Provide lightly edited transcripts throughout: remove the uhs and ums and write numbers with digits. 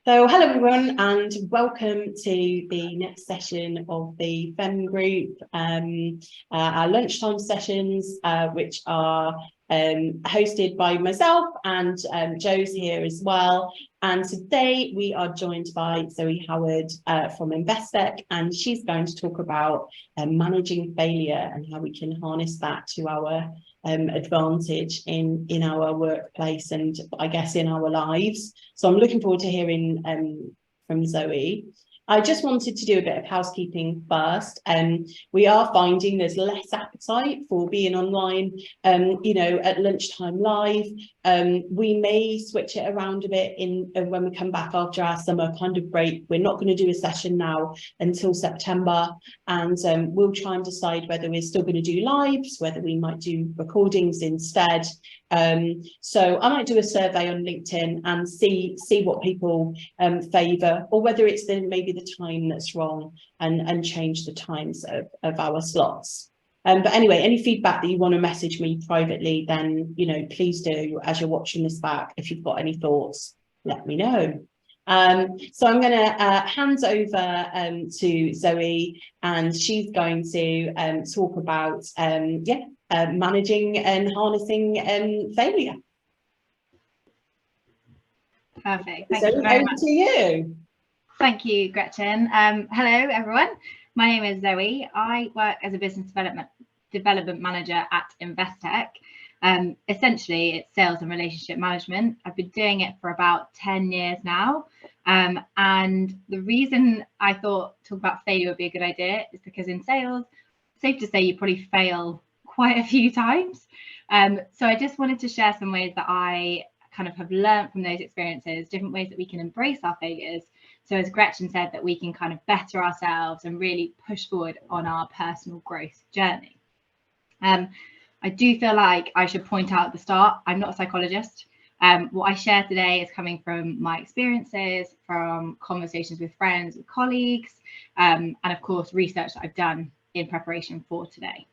So hello everyone and welcome to the next session of the FEM group, our lunchtime sessions, which are hosted by myself and Joe's here as well. And today we are joined by Zoe Howard from Investec, and she's going to talk about managing failure and how we can harness that to our advantage in our workplace and I guess in our lives. So I'm looking forward to hearing from Zoe. I just wanted to do a bit of housekeeping first. We are finding there's less appetite for being online, at lunchtime live. We may switch it around a bit when we come back after our summer kind of break. We're not going to do a session now until September, and we'll try and decide whether we're still going to do lives, whether we might do recordings instead. So I might do a survey on LinkedIn and see what people favour, or whether it's maybe the time that's wrong, and change the times of our slots. But anyway, any feedback that you want to message me privately, then please do as you're watching this back. If you've got any thoughts, let me know. So I'm going to hand over to Zoe, and she's going to talk about managing and harnessing failure. Perfect. Thank you very much. To you. Thank you, Gretchen. Hello, everyone. My name is Zoe. I work as a business development manager at Investec. Essentially, it's sales and relationship management. I've been doing it for about 10 years now. And the reason I thought talk about failure would be a good idea is because in sales, safe to say you probably fail quite a few times. So I just wanted to share some ways that I kind of have learned from those experiences, different ways that we can embrace our failures. So as Gretchen said, that we can kind of better ourselves and really push forward on our personal growth journey. I do feel like I should point out at the start, I'm not a psychologist. What I share today is coming from my experiences, from conversations with friends, with colleagues, and of course, research that I've done in preparation for today.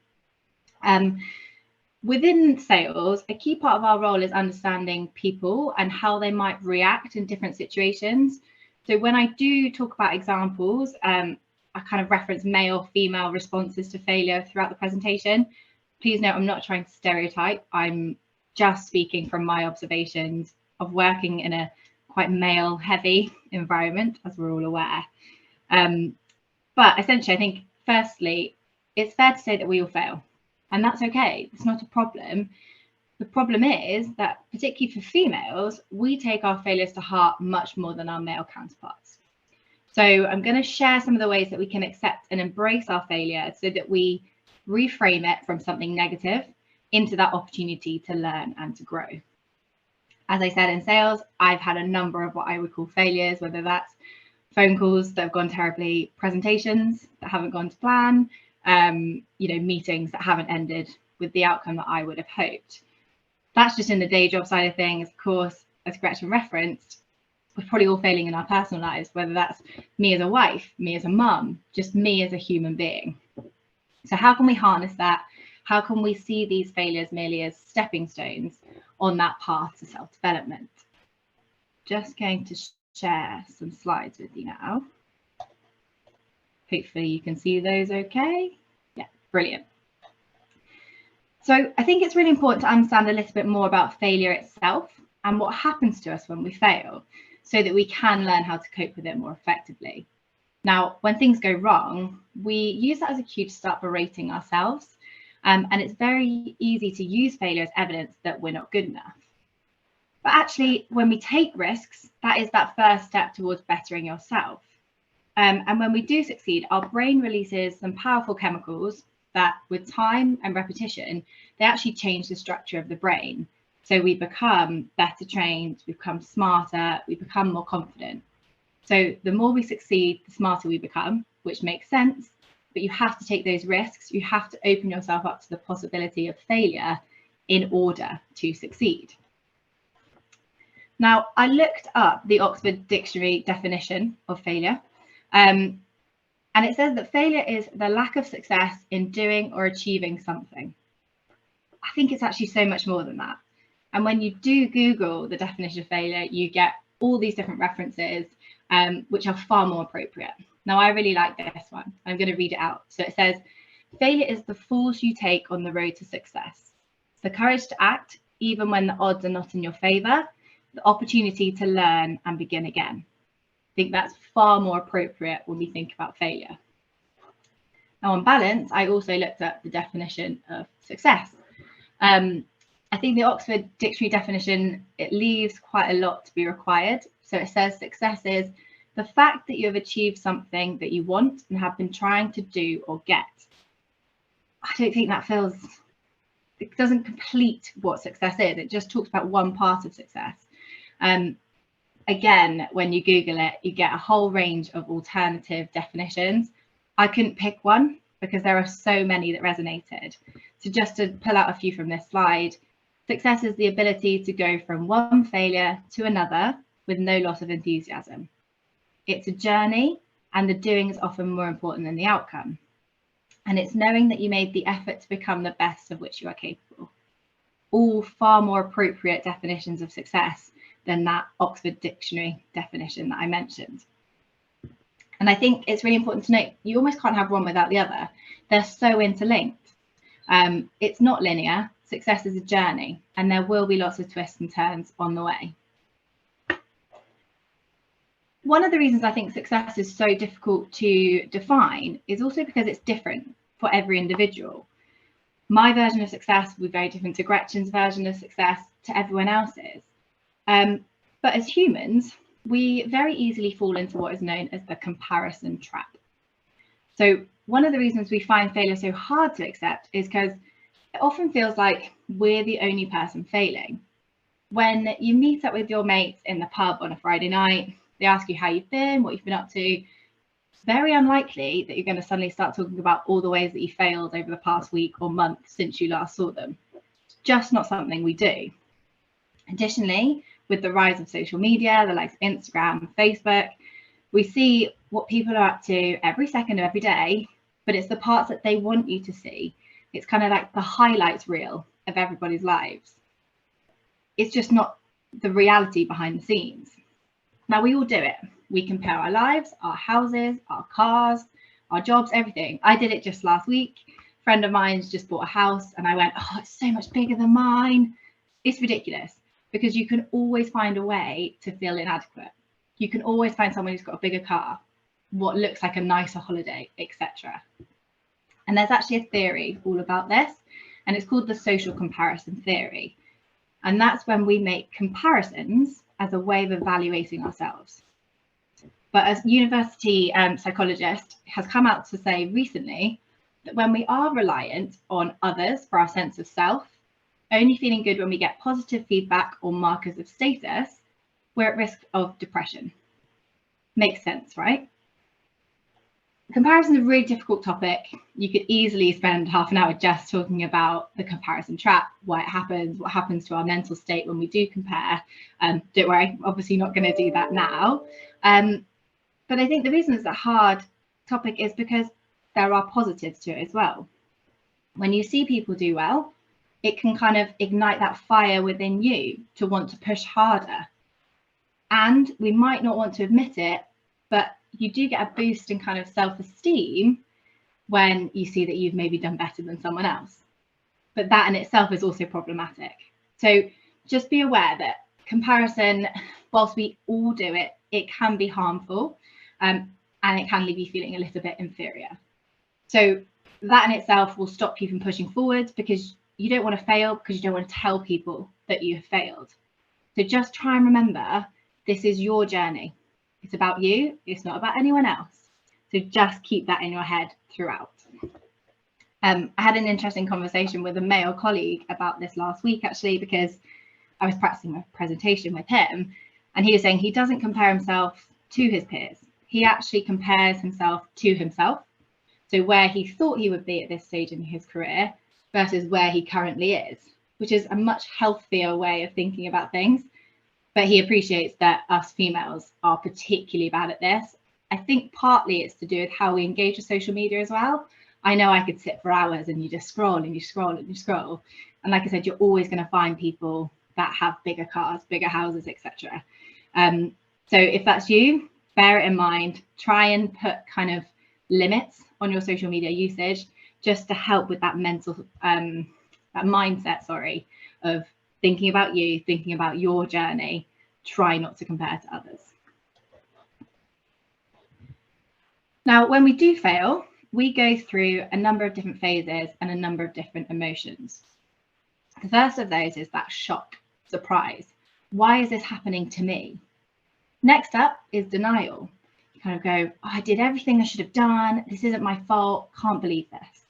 Within sales, a key part of our role is understanding people and how they might react in different situations. So when I do talk about examples, I kind of reference male, female responses to failure throughout the presentation. Please note, I'm not trying to stereotype. I'm just speaking from my observations of working in a quite male-heavy environment, as we're all aware. But essentially, I think, firstly, it's fair to say that we all fail. And that's okay. It's not a problem. The problem is that, particularly for females, we take our failures to heart much more than our male counterparts. So I'm going to share some of the ways that we can accept and embrace our failure so that we reframe it from something negative into that opportunity to learn and to grow. As I said, in sales, I've had a number of what I would call failures, whether that's phone calls that have gone terribly, presentations that haven't gone to plan, meetings that haven't ended with the outcome that I would have hoped. That's just in the day job side of things. Of course, as Gretchen referenced, we're probably all failing in our personal lives, whether that's me as a wife, me as a mum, just me as a human being. So how can we harness that? How can we see these failures merely as stepping stones on that path to self-development? Just going to share some slides with you now. Hopefully you can see those okay. Yeah, brilliant. So I think it's really important to understand a little bit more about failure itself and what happens to us when we fail, so that we can learn how to cope with it more effectively. Now, when things go wrong, we use that as a cue to start berating ourselves. And it's very easy to use failure as evidence that we're not good enough. But actually, when we take risks, that is that first step towards bettering yourself. And when we do succeed, our brain releases some powerful chemicals that, with time and repetition, they actually change the structure of the brain. So we become better trained, we become smarter, we become more confident. So the more we succeed, the smarter we become, which makes sense. But you have to take those risks. You have to open yourself up to the possibility of failure in order to succeed. Now, I looked up the Oxford Dictionary definition of failure. And it says that failure is the lack of success in doing or achieving something. I think it's actually so much more than that. And when you do Google the definition of failure, you get all these different references, which are far more appropriate. Now, I really like this one. I'm going to read it out. So it says, failure is the falls you take on the road to success, the courage to act even when the odds are not in your favour, the opportunity to learn and begin again. I think that's far more appropriate when we think about failure. Now, on balance, I also looked at the definition of success. I think the Oxford Dictionary definition, it leaves quite a lot to be required. So it says success is the fact that you have achieved something that you want and have been trying to do or get. I don't think that feels, it doesn't complete what success is. It just talks about one part of success. Again, when you Google it, you get a whole range of alternative definitions. I couldn't pick one because there are so many that resonated. So just to pull out a few from this slide, success is the ability to go from one failure to another with no loss of enthusiasm. It's a journey, and the doing is often more important than the outcome. And it's knowing that you made the effort to become the best of which you are capable. All far more appropriate definitions of success than that Oxford Dictionary definition that I mentioned. And I think it's really important to note, you almost can't have one without the other. They're so interlinked. It's not linear. Success is a journey, and there will be lots of twists and turns on the way. One of the reasons I think success is so difficult to define is also because it's different for every individual. My version of success will be very different to Gretchen's version of success, to everyone else's. But as humans, we very easily fall into what is known as the comparison trap. So one of the reasons we find failure so hard to accept is because it often feels like we're the only person failing. When you meet up with your mates in the pub on a Friday night, they ask you how you've been, what you've been up to. It's very unlikely that you're going to suddenly start talking about all the ways that you failed over the past week or month since you last saw them. It's just not something we do. Additionally, with the rise of social media, the likes of Instagram and Facebook, we see what people are up to every second of every day, but it's the parts that they want you to see. It's kind of like the highlights reel of everybody's lives. It's just not the reality behind the scenes. Now, we all do it. We compare our lives, our houses, our cars, our jobs, everything. I did it just last week. A friend of mine's just bought a house and I went, oh, it's so much bigger than mine. It's ridiculous because you can always find a way to feel inadequate. You can always find someone who's got a bigger car, what looks like a nicer holiday, etc. And there's actually a theory all about this, and it's called the social comparison theory. And that's when we make comparisons as a way of evaluating ourselves. But as university psychologist has come out to say recently that when we are reliant on others for our sense of self, only feeling good when we get positive feedback or markers of status, we're at risk of depression. Makes sense, right? Comparison is a really difficult topic. You could easily spend half an hour just talking about the comparison trap, why it happens, what happens to our mental state when we do compare. Don't worry, obviously not going to do that now. But I think the reason it's a hard topic is because there are positives to it as well. When you see people do well, it can kind of ignite that fire within you to want to push harder. And we might not want to admit it, but you do get a boost in kind of self-esteem when you see that you've maybe done better than someone else. But that in itself is also problematic. So just be aware that comparison, whilst we all do it, it can be harmful and it can leave you feeling a little bit inferior. So that in itself will stop you from pushing forward because you don't want to fail, because you don't want to tell people that you have failed. So just try and remember, this is your journey. It's about you. It's not about anyone else. So just keep that in your head throughout. I had an interesting conversation with a male colleague about this last week, actually, because I was practicing my presentation with him. And he was saying he doesn't compare himself to his peers. He actually compares himself to himself. So where he thought he would be at this stage in his career versus where he currently is, which is a much healthier way of thinking about things. But he appreciates that us females are particularly bad at this. I think partly it's to do with how we engage with social media as well. I know I could sit for hours and you just scroll and you scroll and you scroll. And like I said, you're always going to find people that have bigger cars, bigger houses, etc. So if that's you, bear it in mind. Try and put kind of limits on your social media usage, just to help with that mental, that mindset, sorry, of thinking about you, thinking about your journey. Try not to compare to others. Now, when we do fail, we go through a number of different phases and a number of different emotions. The first of those is that shock, surprise. Why is this happening to me? Next up is denial. You kind of go, oh, I did everything I should have done. This isn't my fault. Can't believe this.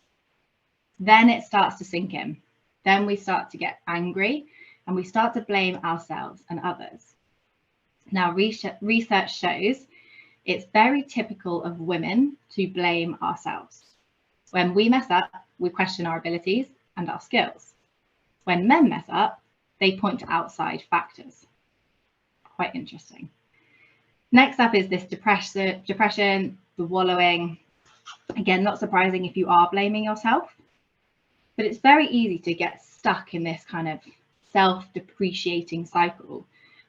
Then it starts to sink in. Then we start to get angry and we start to blame ourselves and others. Now, research shows it's very typical of women to blame ourselves. When we mess up, we question our abilities and our skills. When men mess up, they point to outside factors. Quite interesting. Next up is this depression, the wallowing. Again, not surprising if you are blaming yourself, but it's very easy to get stuck in this kind of self-depreciating cycle.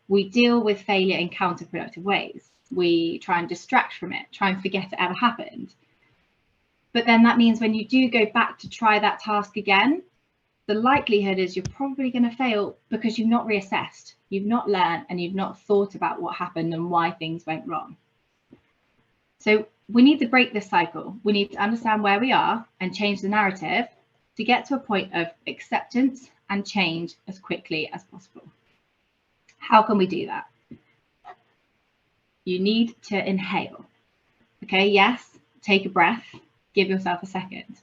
We deal with failure in counterproductive ways. We try and distract from it, try and forget it ever happened. But then that means when you do go back to try that task again, the likelihood is you're probably going to fail because you've not reassessed, you've not learned, and you've not thought about what happened and why things went wrong. So we need to break this cycle. We need to understand where we are and change the narrative to get to a point of acceptance and change as quickly as possible. How can we do that? You need to inhale. Okay, yes, take a breath, give yourself a second.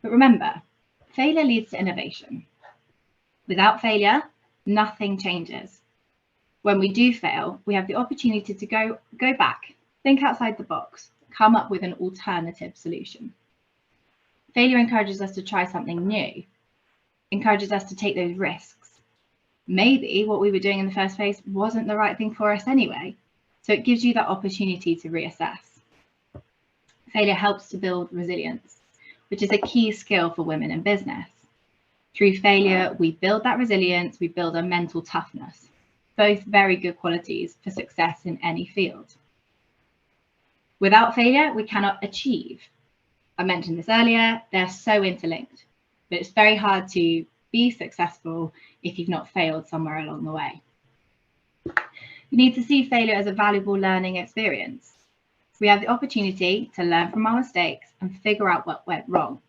But remember, failure leads to innovation. Without failure, nothing changes. When we do fail, we have the opportunity to go back, think outside the box, come up with an alternative solution. Failure encourages us to try something new, encourages us to take those risks. Maybe what we were doing in the first place wasn't the right thing for us anyway. So it gives you that opportunity to reassess. Failure helps to build resilience, which is a key skill for women in business. Through failure, we build that resilience, we build a mental toughness, both very good qualities for success in any field. Without failure, we cannot achieve. I mentioned this earlier, they're so interlinked, but it's very hard to be successful if you've not failed somewhere along the way. You need to see failure as a valuable learning experience. We have the opportunity to learn from our mistakes and figure out what went wrong.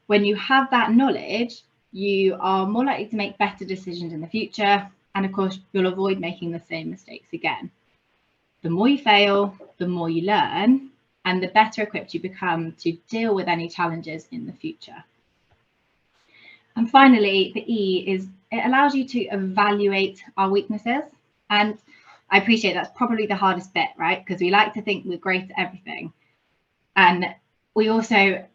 When you have that knowledge, you are more likely to make better decisions in the future. And of course, you'll avoid making the same mistakes again. The more you fail, the more you learn, and the better equipped you become to deal with any challenges in the future. And finally, the E is it allows you to evaluate our weaknesses. And I appreciate that's probably the hardest bit, right? Because we like to think we're great at everything. And we use the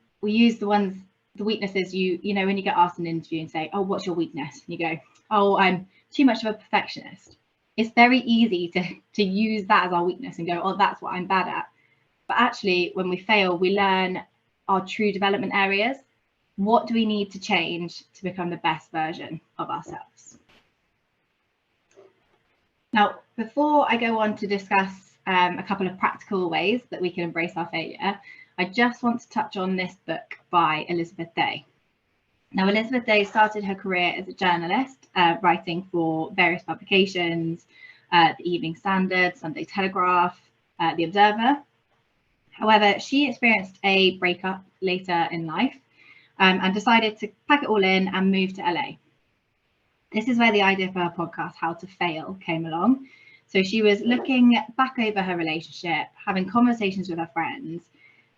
weaknesses you know, when you get asked in an interview and say, oh, what's your weakness? And you go, oh, I'm too much of a perfectionist. It's very easy to use that as our weakness and go, oh, that's what I'm bad at. But actually, when we fail, we learn our true development areas. What do we need to change to become the best version of ourselves? Now, before I go on to discuss a couple of practical ways that we can embrace our failure, I just want to touch on this book by Elizabeth Day. Now, Elizabeth Day started her career as a journalist, writing for various publications, the Evening Standard, Sunday Telegraph, the Observer. However, she experienced a breakup later in life and decided to pack it all in and move to LA. This is where the idea for her podcast, How to Fail, came along. So she was looking back over her relationship, having conversations with her friends.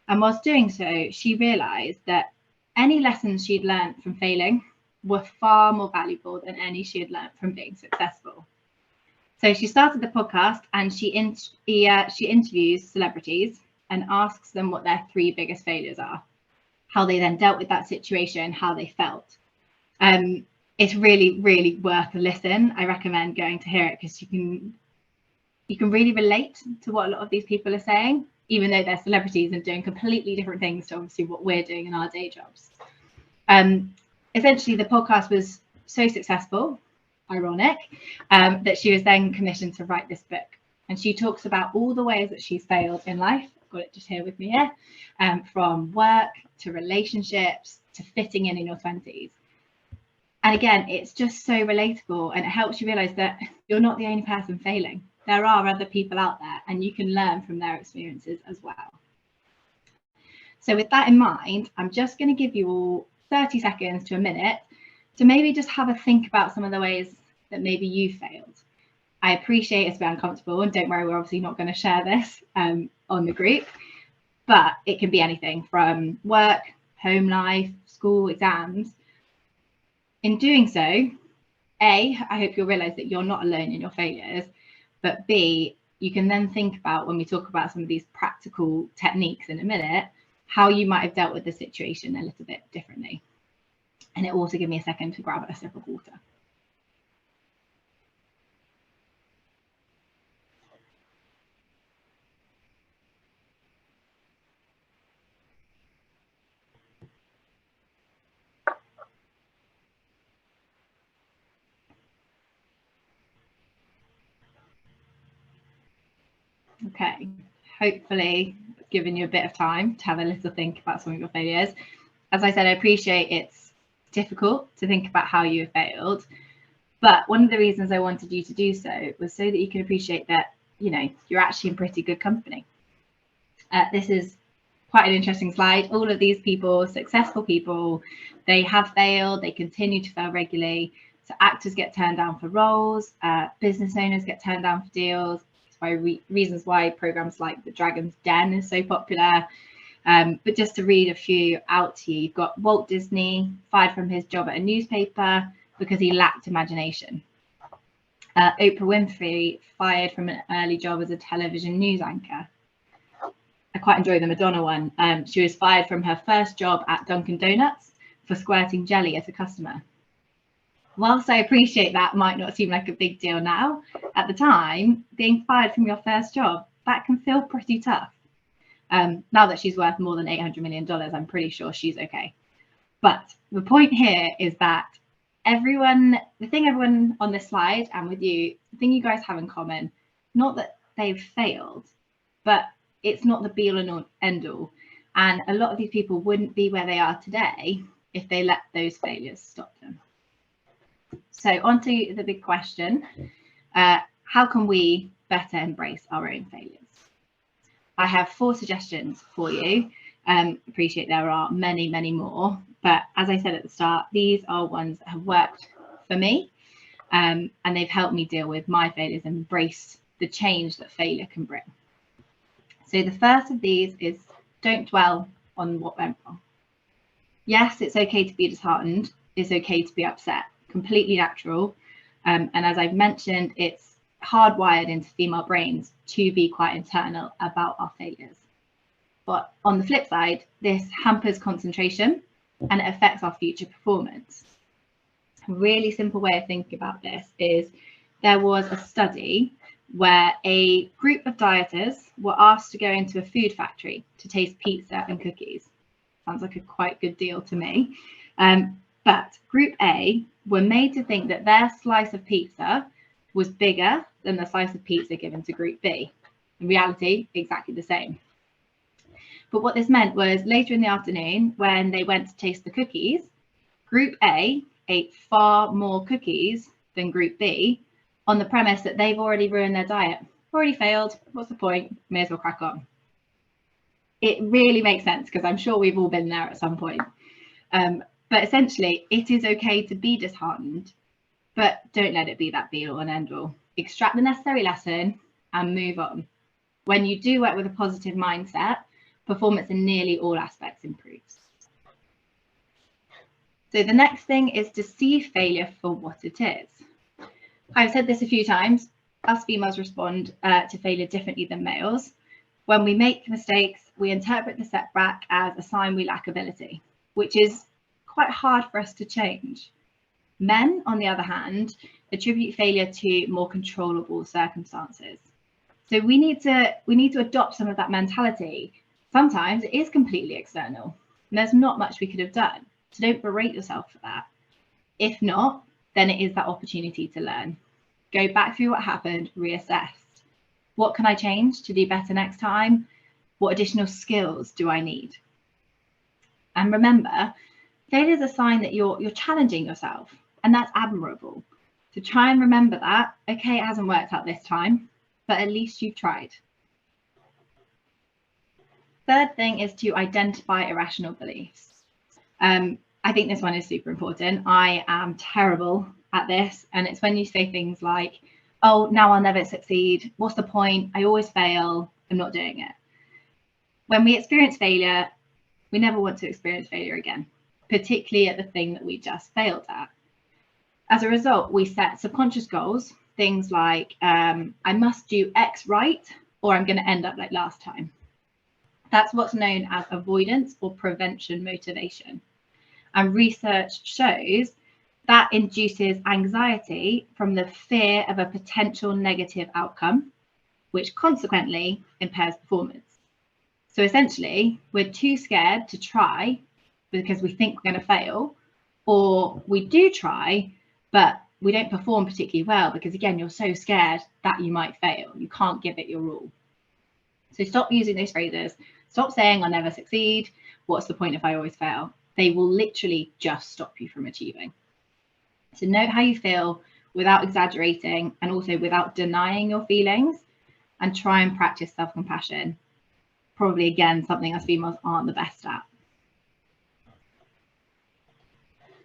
And whilst doing so, she realised that any lessons she'd learned from failing were far more valuable than any she had learned from being successful. So she started the podcast and she interviews celebrities and asks them what their 3 biggest failures are, how they then dealt with that situation, how they felt. It's really, really worth a listen. I recommend going to hear it because you can really relate to what a lot of these people are saying, even though they're celebrities and doing completely different things to obviously what we're doing in our day jobs. Essentially, the podcast was so successful ironic, that she was then commissioned to write this book. And she talks about all the ways that she's failed in life. I've got it just here with me here, from work to relationships to fitting in your 20s. And again, it's just so relatable, and it helps you realize that you're not the only person failing. There are other people out there, and you can learn from their experiences as well. So with that in mind, I'm just going to give you all 30 seconds to a minute to maybe just have a think about some of the ways that maybe you failed. I appreciate it's a bit uncomfortable, and don't worry, we're obviously not going to share this on the group, but it can be anything from work, home life, school, exams. In doing so, A, I hope you'll realise that you're not alone in your failures, but B, you can then think about, when we talk about some of these practical techniques in a minute, how you might have dealt with the situation a little bit differently. And it will also give me a second to grab a sip of water. Okay, hopefully given you a bit of time to have a little think about some of your failures. As I said, I appreciate it's difficult to think about how you have failed, but one of the reasons I wanted you to do so was so that you can appreciate that, you know, you're actually in pretty good company. This is quite an interesting slide. All of these people, successful people, they have failed, they continue to fail regularly. So actors get turned down for roles, business owners get turned down for deals. Reasons why programs like The Dragon's Den is so popular. But just to read a few out to you, you've got Walt Disney fired from his job at a newspaper because he lacked imagination. Oprah Winfrey fired from an early job as a television news anchor. I quite enjoy the Madonna one. She was fired from her first job at Dunkin' Donuts for squirting jelly at a customer. Whilst I appreciate that might not seem like a big deal now, at the time, being fired from your first job, that can feel pretty tough. Now that she's worth more than $800 million, I'm pretty sure she's okay. But the point here is that everyone on this slide and with you, the thing you guys have in common, not that they've failed, but it's not the be all and end all. And a lot of these people wouldn't be where they are today if they let those failures stop them. So on to the big question, how can we better embrace our own failures? I have 4 suggestions for you. Appreciate there are many, many more, but as I said at the start, these are ones that have worked for me, and they've helped me deal with my failures and embrace the change that failure can bring. So the first of these is don't dwell on what went wrong. Yes, it's okay to be disheartened. It's okay to be upset. Completely natural. And as I've mentioned, it's hardwired into female brains to be quite internal about our failures. But on the flip side, this hampers concentration and it affects our future performance. A really simple way of thinking about this is there was a study where a group of dieters were asked to go into a food factory to taste pizza and cookies. Sounds like a quite good deal to me. But group A were made to think that their slice of pizza was bigger than the slice of pizza given to group B. In reality, exactly the same. But what this meant was later in the afternoon, when they went to taste the cookies, group A ate far more cookies than group B on the premise that they've already ruined their diet. Already failed, what's the point? May as well crack on. It really makes sense because I'm sure we've all been there at some point. But essentially, it is okay to be disheartened, but don't let it be that be all and end all. Extract the necessary lesson and move on. When you do work with a positive mindset, performance in nearly all aspects improves. So the next thing is to see failure for what it is. I've said this a few times, us females respond to failure differently than males. When we make mistakes, we interpret the setback as a sign we lack ability, which is quite hard for us to change. Men, on the other hand, attribute failure to more controllable circumstances. So we need to adopt some of that mentality. Sometimes it is completely external, and there's not much we could have done. So don't berate yourself for that. If not, then it is that opportunity to learn. Go back through what happened, reassess. What can I change to do better next time? What additional skills do I need? And remember, failure is a sign that you're challenging yourself, and that's admirable. So try and remember that. Okay, it hasn't worked out this time, but at least you've tried. Third thing is to identify irrational beliefs. I think this one is super important. I am terrible at this, and it's when you say things like, oh, now I'll never succeed. What's the point? I always fail. I'm not doing it. When we experience failure, we never want to experience failure again, particularly at the thing that we just failed at. As a result, we set subconscious goals, things like, I must do X right, or I'm going to end up like last time. That's what's known as avoidance or prevention motivation. And research shows that induces anxiety from the fear of a potential negative outcome, which consequently impairs performance. So essentially, we're too scared to try because we think we're going to fail, or we do try, but we don't perform particularly well because, again, you're so scared that you might fail. You can't give it your all. So stop using those phrases. Stop saying I'll never succeed. What's the point if I always fail? They will literally just stop you from achieving. So note how you feel without exaggerating and also without denying your feelings, and try and practice self-compassion. Probably, again, something us females aren't the best at.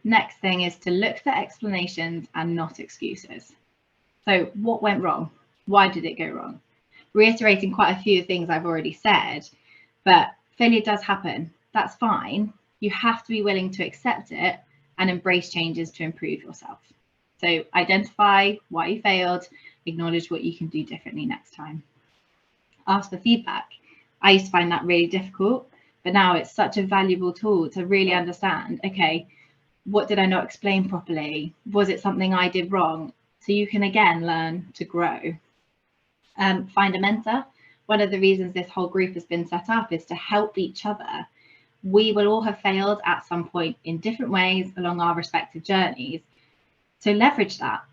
Next thing is to look for explanations and not excuses. So what went wrong? Why did it go wrong? Reiterating quite a few things I've already said, but failure does happen. That's fine. You have to be willing to accept it and embrace changes to improve yourself. So identify why you failed, acknowledge what you can do differently next time. Ask for feedback. I used to find that really difficult, but now it's such a valuable tool to really understand, okay, what did I not explain properly? Was it something I did wrong? So you can, again, learn to grow. Find a mentor. One of the reasons this whole group has been set up is to help each other. We will all have failed at some point in different ways along our respective journeys. So leverage that.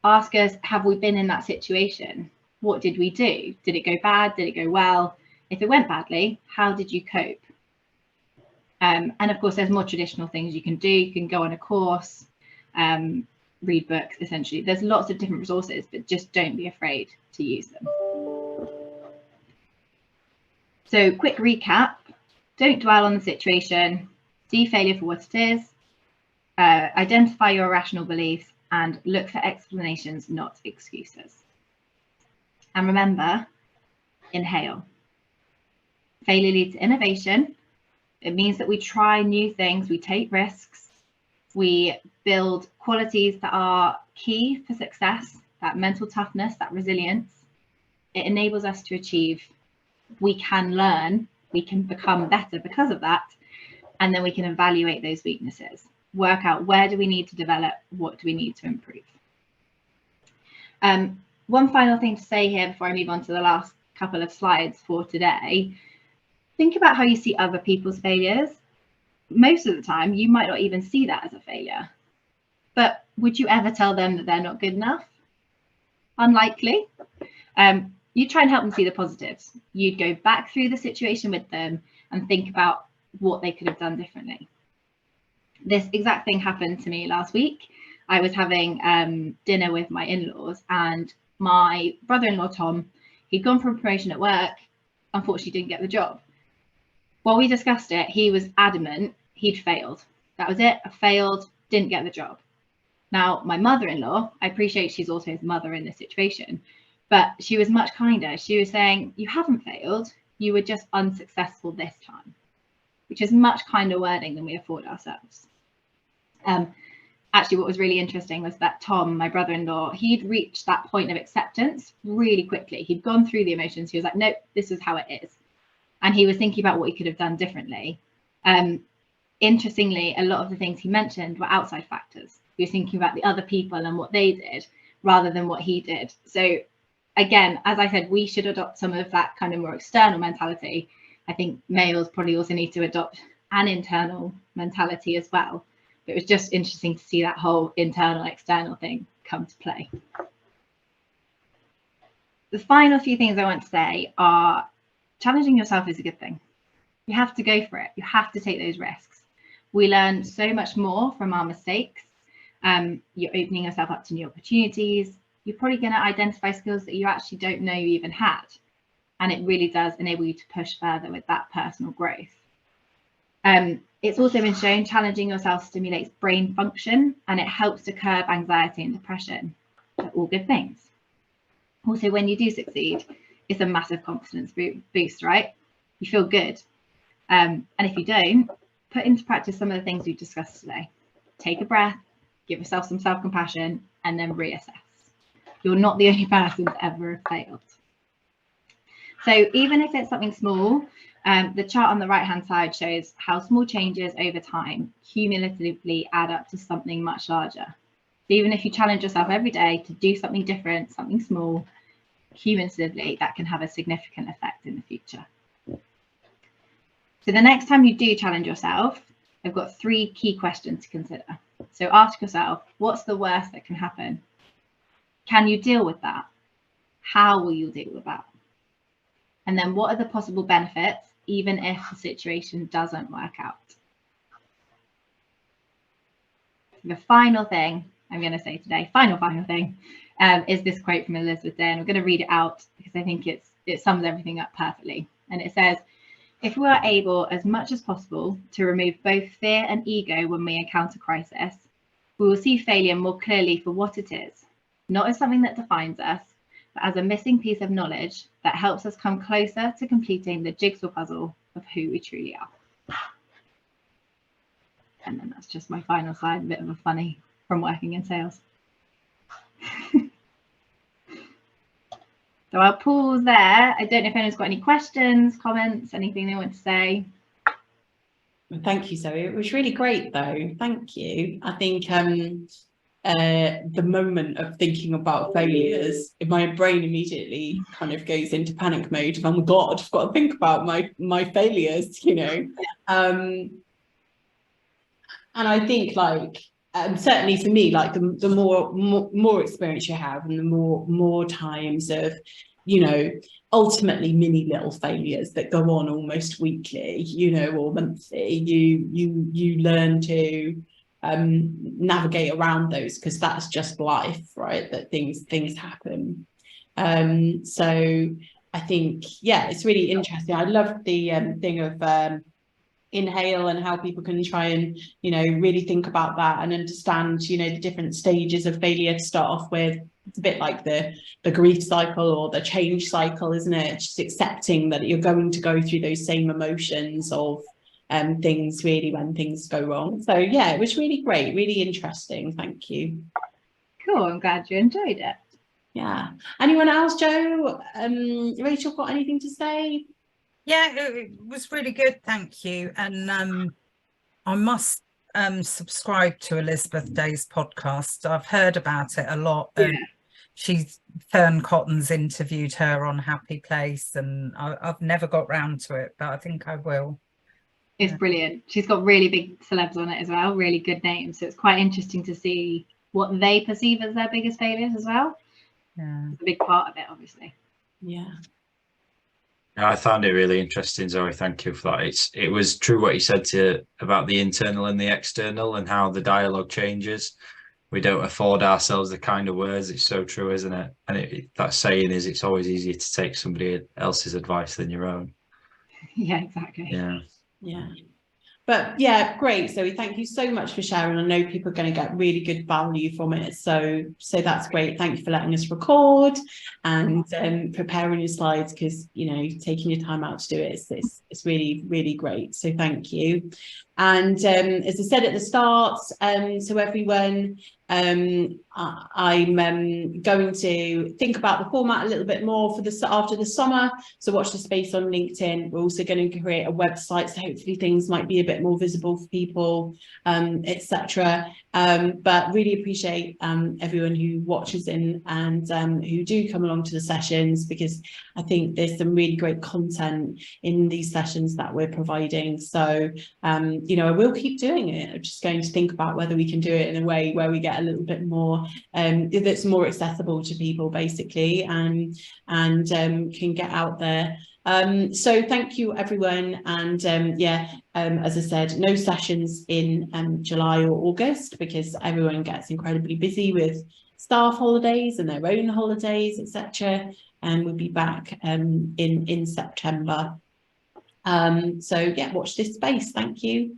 Ask us, have we been in that situation? What did we do? Did it go bad? Did it go well? If it went badly, how did you cope? And of course, there's more traditional things you can do. You can go on a course, read books, essentially. There's lots of different resources, but just don't be afraid to use them. So quick recap, don't dwell on the situation, see failure for what it is, identify your irrational beliefs, and look for explanations, not excuses. And remember, inhale. Failure leads to innovation. It means that we try new things, we take risks, we build qualities that are key for success, that mental toughness, that resilience. It enables us to achieve. We can learn, we can become better because of that, and then we can evaluate those weaknesses, work out where do we need to develop, what do we need to improve. One final thing to say here before I move on to the last couple of slides for today. Think about how you see other people's failures. Most of the time, you might not even see that as a failure. But would you ever tell them that they're not good enough? Unlikely. You try and help them see the positives. You'd go back through the situation with them and think about what they could have done differently. This exact thing happened to me last week. I was having dinner with my in-laws, and my brother-in-law, Tom, he'd gone for a promotion at work, unfortunately didn't get the job. While we discussed it, he was adamant he'd failed. That was it, I failed, didn't get the job. Now, my mother-in-law, I appreciate she's also his mother in this situation, but she was much kinder. She was saying, you haven't failed, you were just unsuccessful this time, which is much kinder wording than we afford ourselves. Actually, what was really interesting was that Tom, my brother-in-law, he'd reached that point of acceptance really quickly. He'd gone through the emotions. He was like, nope, this is how it is. And he was thinking about what he could have done differently. Interestingly, a lot of the things he mentioned were outside factors. He was thinking about the other people and what they did rather than what he did. So again, as I said, we should adopt some of that kind of more external mentality. I think males probably also need to adopt an internal mentality as well. It was just interesting to see that whole internal external thing come to play. The final few things I want to say are challenging yourself is a good thing. You have to go for it. You have to take those risks. We learn so much more from our mistakes. You're opening yourself up to new opportunities. You're probably going to identify skills that you actually don't know you even had. And it really does enable you to push further with that personal growth. It's also been shown challenging yourself stimulates brain function, and it helps to curb anxiety and depression. They're all good things. Also, when you do succeed, it's a massive confidence boost, right? You feel good. And if you don't, put into practice some of the things we've discussed today. Take a breath, give yourself some self-compassion, and then reassess. You're not the only person to ever have failed. So even if it's something small, the chart on the right-hand side shows how small changes over time cumulatively add up to something much larger. So even if you challenge yourself every day to do something different, something small, cumulatively, that can have a significant effect in the future. So the next time you do challenge yourself, I've got 3 key questions to consider. So ask yourself, what's the worst that can happen? Can you deal with that? How will you deal with that? And then what are the possible benefits, even if the situation doesn't work out? The final thing I'm going to say today, final thing, is this quote from Elizabeth Day, and I'm going to read it out because I think it sums everything up perfectly. And it says, if we are able as much as possible to remove both fear and ego when we encounter crisis, we will see failure more clearly for what it is, not as something that defines us, but as a missing piece of knowledge that helps us come closer to completing the jigsaw puzzle of who we truly are. And then that's just my final slide, a bit of a funny from working in sales. So I'll pause there. I don't know if anyone's got any questions, comments, anything they want to say. Thank you, Zoe. It was really great, though. Thank you. I think the moment of thinking about failures, my brain immediately kind of goes into panic mode. Oh my God, I've got to think about my failures, you know. And I think, like, certainly for me, like the more experience you have, and the more times of, you know, ultimately mini little failures that go on almost weekly, you know, or monthly, you learn to navigate around those, because that's just life, right? That things happen. So I think, yeah, it's really interesting. I love the thing of inhale, and how people can try and, you know, really think about that and understand, you know, the different stages of failure to start off with. It's a bit like the grief cycle or the change cycle, isn't it? Just accepting that you're going to go through those same emotions of things, really, when things go wrong. So yeah, it was really great, really interesting. Thank you. Cool, I'm glad you enjoyed it. Yeah. Anyone else? Joe, Rachel, got anything to say? Yeah, it was really good, thank you. And I must subscribe to Elizabeth Day's podcast. I've heard about it a lot. Yeah. Fern Cotton's interviewed her on Happy Place, and I've never got round to it, but I think I will. It's brilliant. She's got really big celebs on it as well, really good names. So it's quite interesting to see what they perceive as their biggest failures as well. Yeah. It's a big part of it, obviously. Yeah. I found it really interesting, Zoe. Thank you for that. It was true what you said about the internal and the external, and how the dialogue changes. We don't afford ourselves the kind of words. It's so true, isn't it? And that saying is, it's always easier to take somebody else's advice than your own. Yeah, exactly. Yeah. Yeah. But yeah, great, Zoe. Thank you so much for sharing. I know people are going to get really good value from it. So that's great. Thank you for letting us record and preparing your slides, because, you know, taking your time out to do it, it's really, really great. So thank you. And as I said at the start, so everyone, I'm going to think about the format a little bit more for after the summer. So watch the space on LinkedIn. We're also going to create a website, so hopefully things might be a bit more visible for people, etc. But really appreciate everyone who watches in and who do come along to the sessions, because I think there's some really great content in these sessions that we're providing. So, you know, I will keep doing it. I'm just going to think about whether we can do it in a way where we get a little bit more, that's more accessible to people, basically, and can get out there. So thank you, everyone. And as I said, no sessions in July or August, because everyone gets incredibly busy with staff holidays and their own holidays, etc. And we'll be back in September. So yeah, watch this space. Thank you.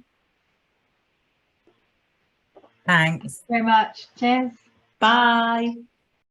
Thanks very much. Cheers. Bye.